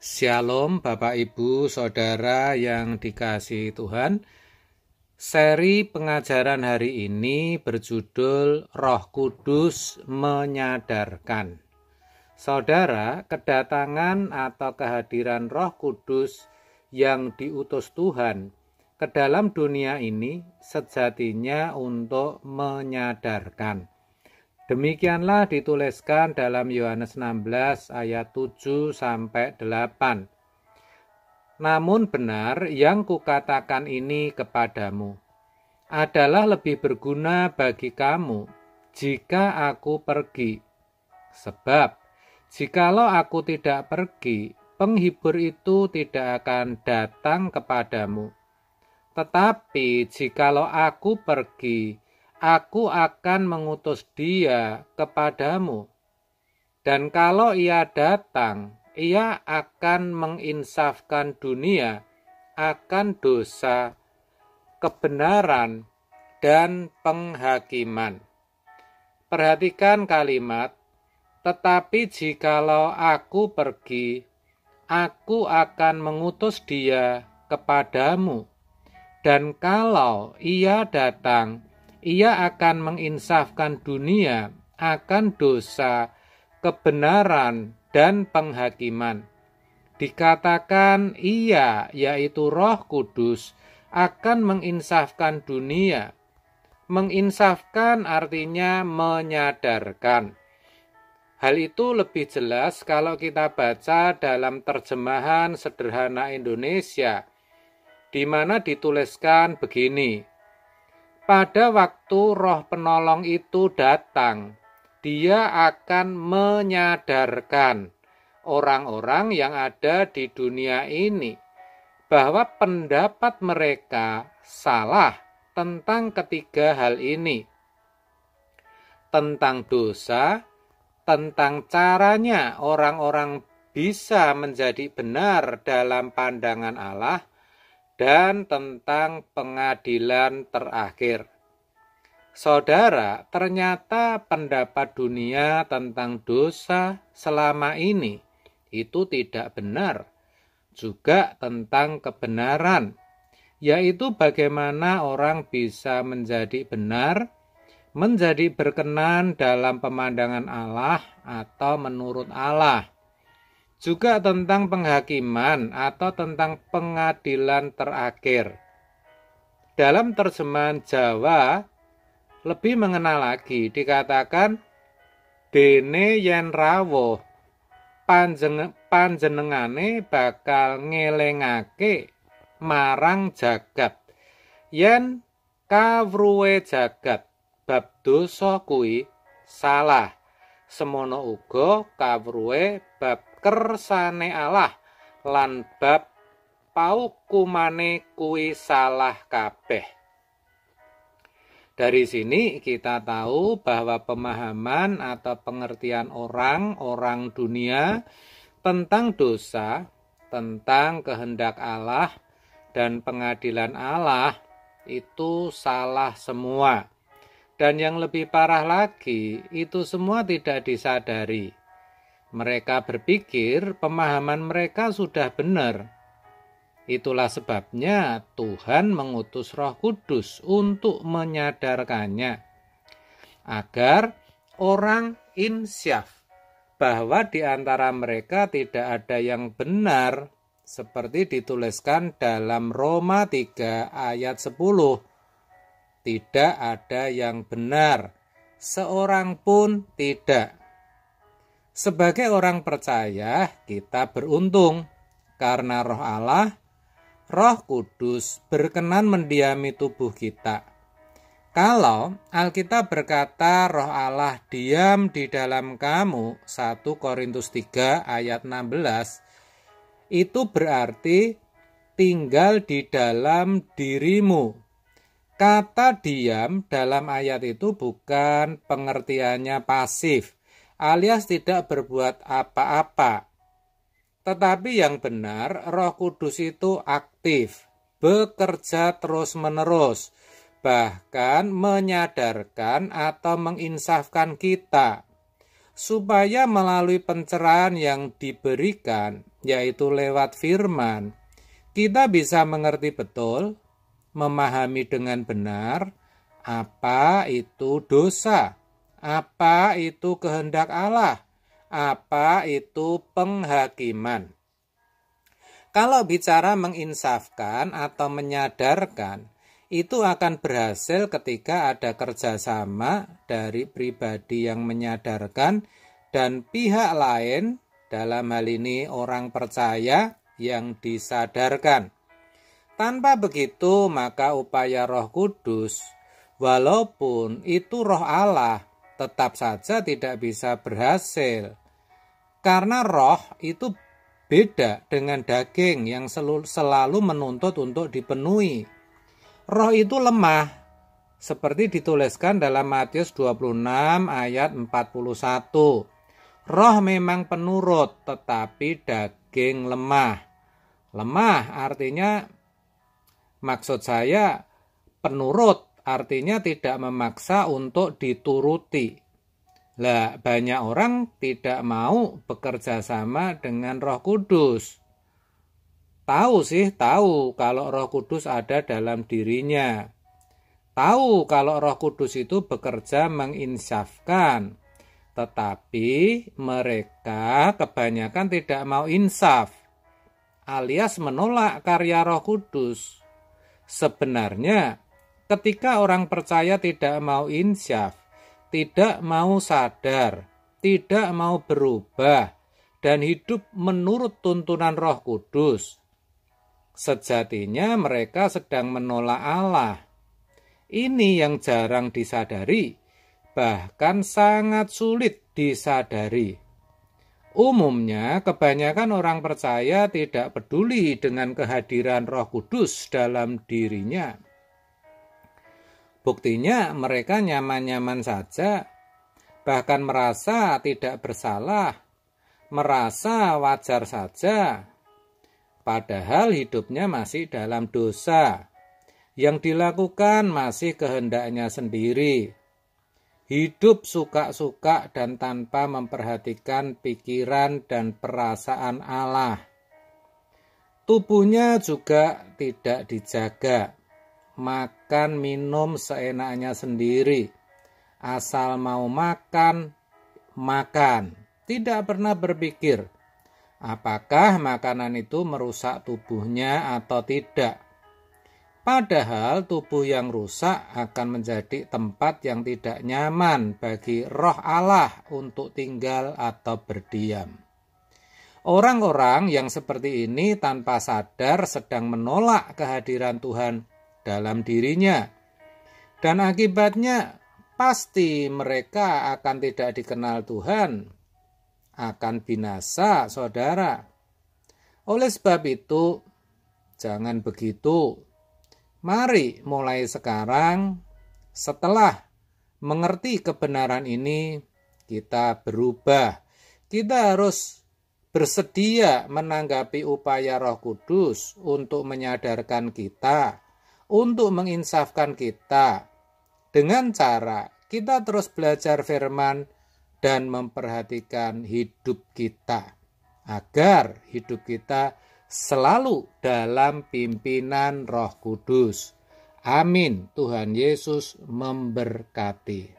Shalom Bapak Ibu Saudara yang dikasihi Tuhan. Seri pengajaran hari ini berjudul Roh Kudus Menyadarkan. Saudara, kedatangan atau kehadiran Roh Kudus yang diutus Tuhan ke dalam dunia ini sejatinya untuk menyadarkan. Demikianlah dituliskan dalam Yohanes 16 ayat 7 sampai 8. Namun benar yang kukatakan ini kepadamu adalah lebih berguna bagi kamu jika aku pergi. Sebab jikalau aku tidak pergi, penghibur itu tidak akan datang kepadamu. Tetapi jikalau aku pergi, aku akan mengutus dia kepadamu. Dan kalau ia datang, ia akan menginsafkan dunia akan dosa, kebenaran, dan penghakiman. Perhatikan kalimat, tetapi jikalau aku pergi, aku akan mengutus dia kepadamu. Dan kalau ia datang, ia akan menginsafkan dunia akan dosa, kebenaran, dan penghakiman. Dikatakan ia, yaitu Roh Kudus, akan menginsafkan dunia. Menginsafkan artinya menyadarkan. Hal itu lebih jelas kalau kita baca dalam terjemahan sederhana Indonesia, di mana dituliskan begini. Pada waktu Roh Penolong itu datang, dia akan menyadarkan orang-orang yang ada di dunia ini bahwa pendapat mereka salah tentang ketiga hal ini. Tentang dosa, tentang caranya orang-orang bisa menjadi benar dalam pandangan Allah, dan tentang pengadilan terakhir. Saudara, ternyata pendapat dunia tentang dosa selama ini itu tidak benar. Juga tentang kebenaran, yaitu bagaimana orang bisa menjadi benar, menjadi berkenan dalam pemandangan Allah atau menurut Allah. Juga tentang penghakiman atau tentang pengadilan terakhir. Dalam terjemahan Jawa lebih mengenal lagi, dikatakan dene yen rawuh panjenengane bakal ngelingake marang jagat yen kawruhe jagat bab dosa kuwi salah, semono uga kawruhe bab kersane Allah lan bab paukumane kuwi salah kabeh. Dari sini kita tahu bahwa pemahaman atau pengertian orang-orang dunia tentang dosa, tentang kehendak Allah dan pengadilan Allah itu salah semua. Dan yang lebih parah lagi, itu semua tidak disadari. Mereka berpikir pemahaman mereka sudah benar. Itulah sebabnya Tuhan mengutus Roh Kudus untuk menyadarkannya. Agar orang insyaf bahwa di antara mereka tidak ada yang benar, seperti dituliskan dalam Roma 3 ayat 10. Tidak ada yang benar, seorang pun tidak. Sebagai orang percaya, kita beruntung karena Roh Allah, Roh Kudus berkenan mendiami tubuh kita. Kalau Alkitab berkata Roh Allah diam di dalam kamu, 1 Korintus 3 ayat 16, itu berarti tinggal di dalam dirimu. Kata diam dalam ayat itu bukan pengertiannya pasif, alias tidak berbuat apa-apa. Tetapi yang benar, Roh Kudus itu aktif, bekerja terus-menerus, bahkan menyadarkan atau menginsafkan kita. supaya melalui pencerahan yang diberikan yaitu lewat firman, kita bisa mengerti betul, memahami dengan benar apa itu dosa, apa itu kehendak Allah, apa itu penghakiman. Kalau bicara menginsafkan atau menyadarkan, itu akan berhasil ketika ada kerjasama dari pribadi yang menyadarkan dan pihak lain, dalam hal ini orang percaya yang disadarkan. Tanpa begitu, maka upaya Roh Kudus, walaupun itu Roh Allah, tetap saja tidak bisa berhasil. Karena roh itu beda dengan daging yang selalu menuntut untuk dipenuhi. Roh itu lemah, seperti dituliskan dalam Matius 26 ayat 41. Roh memang penurut, tetapi daging lemah. Lemah artinya, maksud saya penurut artinya tidak memaksa untuk dituruti. Lah, banyak orang tidak mau bekerja sama dengan Roh Kudus. Tahu kalau Roh Kudus ada dalam dirinya. Tahu kalau Roh Kudus itu bekerja menginsafkan. Tetapi mereka kebanyakan tidak mau insaf, alias menolak karya Roh Kudus. Sebenarnya, ketika orang percaya tidak mau insaf, tidak mau sadar, tidak mau berubah, dan hidup menurut tuntunan Roh Kudus, sejatinya mereka sedang menolak Allah. Ini yang jarang disadari, bahkan sangat sulit disadari. Umumnya, kebanyakan orang percaya tidak peduli dengan kehadiran Roh Kudus dalam dirinya. Buktinya mereka nyaman-nyaman saja, bahkan merasa tidak bersalah, merasa wajar saja, padahal hidupnya masih dalam dosa, yang dilakukan masih kehendaknya sendiri. Hidup suka-suka dan tanpa memperhatikan pikiran dan perasaan Allah. Tubuhnya juga tidak dijaga. Makan minum seenaknya sendiri, asal mau makan, makan. Tidak pernah berpikir apakah makanan itu merusak tubuhnya atau tidak. Padahal tubuh yang rusak akan menjadi tempat yang tidak nyaman bagi Roh Allah untuk tinggal atau berdiam. Orang-orang yang seperti ini tanpa sadar sedang menolak kehadiran Tuhan dalam dirinya, dan akibatnya pasti mereka akan tidak dikenal Tuhan, akan binasa, saudara. Oleh sebab itu, jangan begitu. Mari mulai sekarang, setelah mengerti kebenaran ini, kita berubah. Kita harus bersedia menanggapi upaya Roh Kudus untuk menyadarkan kita, untuk menginsafkan kita, dengan cara kita terus belajar firman dan memperhatikan hidup kita, agar hidup kita selalu dalam pimpinan Roh Kudus. Amin. Tuhan Yesus memberkati.